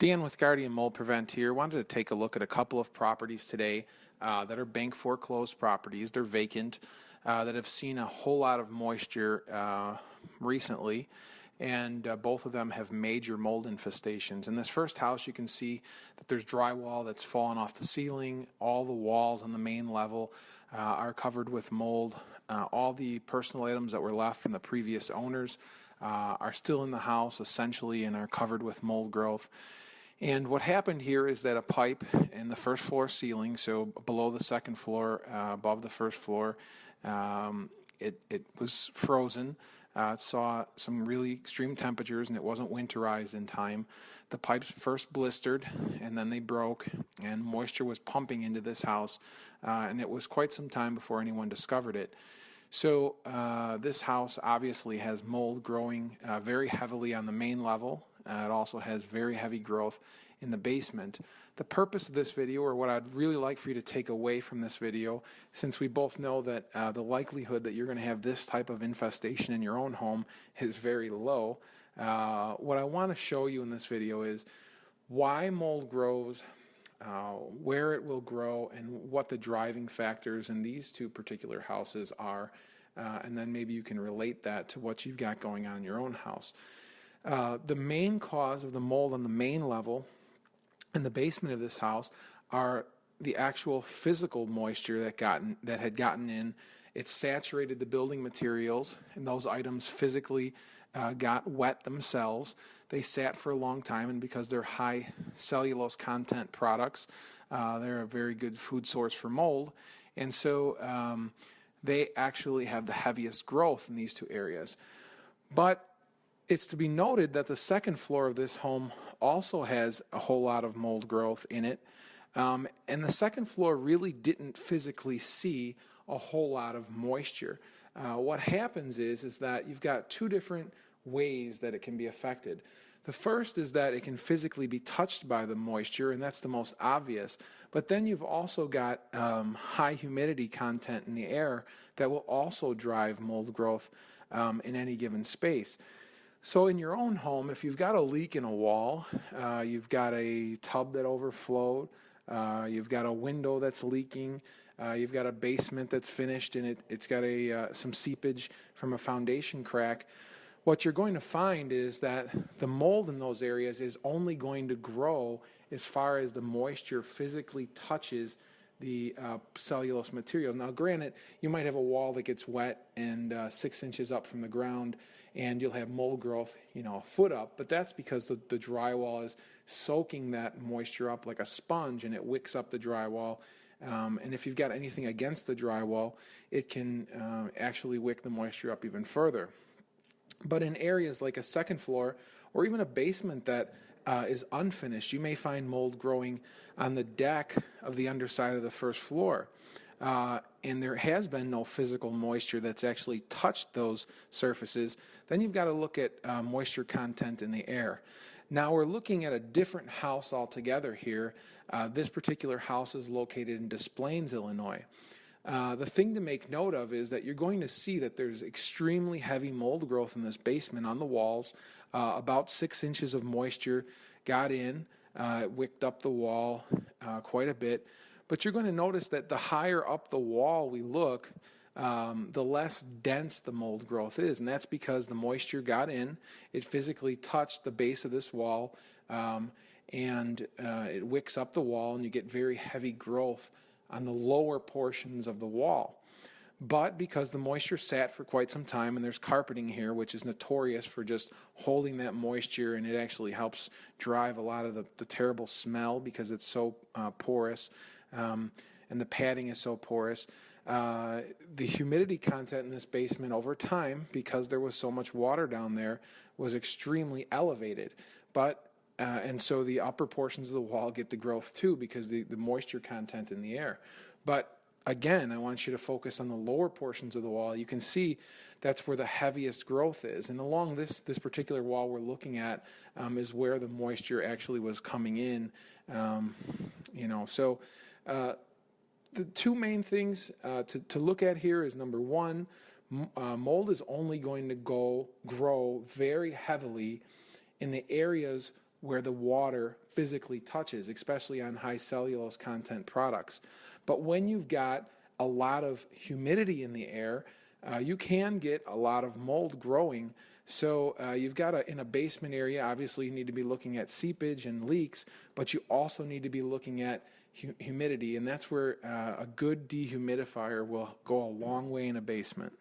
Dan with Guardian Mold Prevent here. Wanted to take a look at a couple of properties today that are bank foreclosed properties. They're vacant, that have seen a whole lot of moisture recently, and both of them have major mold infestations. In this first house, you can see that there's drywall that's fallen off the ceiling. All the walls on the main level are covered with mold. All the personal items that were left from the previous owners are still in the house essentially and are covered with mold growth. And what happened here is that a pipe in the first floor ceiling, so below the second floor, above the first floor, it was frozen. It saw some really extreme temperatures and it wasn't winterized in time. The pipes first blistered and then they broke, and moisture was pumping into this house, and it was quite some time before anyone discovered it. So this house obviously has mold growing very heavily on the main level. It also has very heavy growth in the basement. The purpose of this video, or what I'd really like for you to take away from this video, since we both know that the likelihood that you're going to have this type of infestation in your own home is very low, what I want to show you in this video is why mold grows, where it will grow, and what the driving factors in these two particular houses are, and then maybe you can relate that to what you've got going on in your own house. The main cause of the mold on the main level and the basement of this house are the actual physical moisture that had gotten in. It saturated the building materials, and those items physically got wet themselves. They sat for a long time, and because they're high cellulose content products, they're a very good food source for mold. And so they actually have the heaviest growth in these two areas. But it's to be noted that the second floor of this home also has a whole lot of mold growth in it. And the second floor really didn't physically see a whole lot of moisture. What happens is that you've got two different ways that it can be affected. The first is that it can physically be touched by the moisture, and that's the most obvious. But then you've also got high humidity content in the air that will also drive mold growth in any given space. So in your own home, if you've got a leak in a wall, you've got a tub that overflowed, you've got a window that's leaking, you've got a basement that's finished and it's got some seepage from a foundation crack, what you're going to find is that the mold in those areas is only going to grow as far as the moisture physically touches the cellulose material. Now, granted, you might have a wall that gets wet and 6 inches up from the ground, and you'll have mold growth, a foot up, but that's because the drywall is soaking that moisture up like a sponge, and it wicks up the drywall. And if you've got anything against the drywall, it can actually wick the moisture up even further. But in areas like a second floor or even a basement that is unfinished, you may find mold growing on the deck of the underside of the first floor. And there has been no physical moisture that's actually touched those surfaces. Then you've got to look at moisture content in the air. Now we're looking at a different house altogether here. This particular house is located in Des Plaines, Illinois. The thing to make note of is that you're going to see that there's extremely heavy mold growth in this basement on the walls. About 6 inches of moisture got in, it wicked up the wall quite a bit. But you're going to notice that the higher up the wall we look, the less dense the mold growth is. And that's because the moisture got in, it physically touched the base of this wall, and it wicks up the wall, and you get very heavy growth on the lower portions of the wall. But because the moisture sat for quite some time, and there's carpeting here, which is notorious for just holding that moisture, and it actually helps drive a lot of the terrible smell because it's so porous, and the padding is so porous. The humidity content in this basement over time, because there was so much water down there, was extremely elevated. And so the upper portions of the wall get the growth too, because the moisture content in the air. But again, I want you to focus on the lower portions of the wall. You can see that's where the heaviest growth is. And along this particular wall we're looking at is where the moisture actually was coming in. So the two main things to look at here is, number one, mold is only going to grow very heavily in the areas where the water physically touches, especially on high cellulose content products. But when you've got a lot of humidity in the air, you can get a lot of mold growing. So you've got in a basement area, obviously you need to be looking at seepage and leaks, but you also need to be looking at humidity, and that's where a good dehumidifier will go a long way in a basement.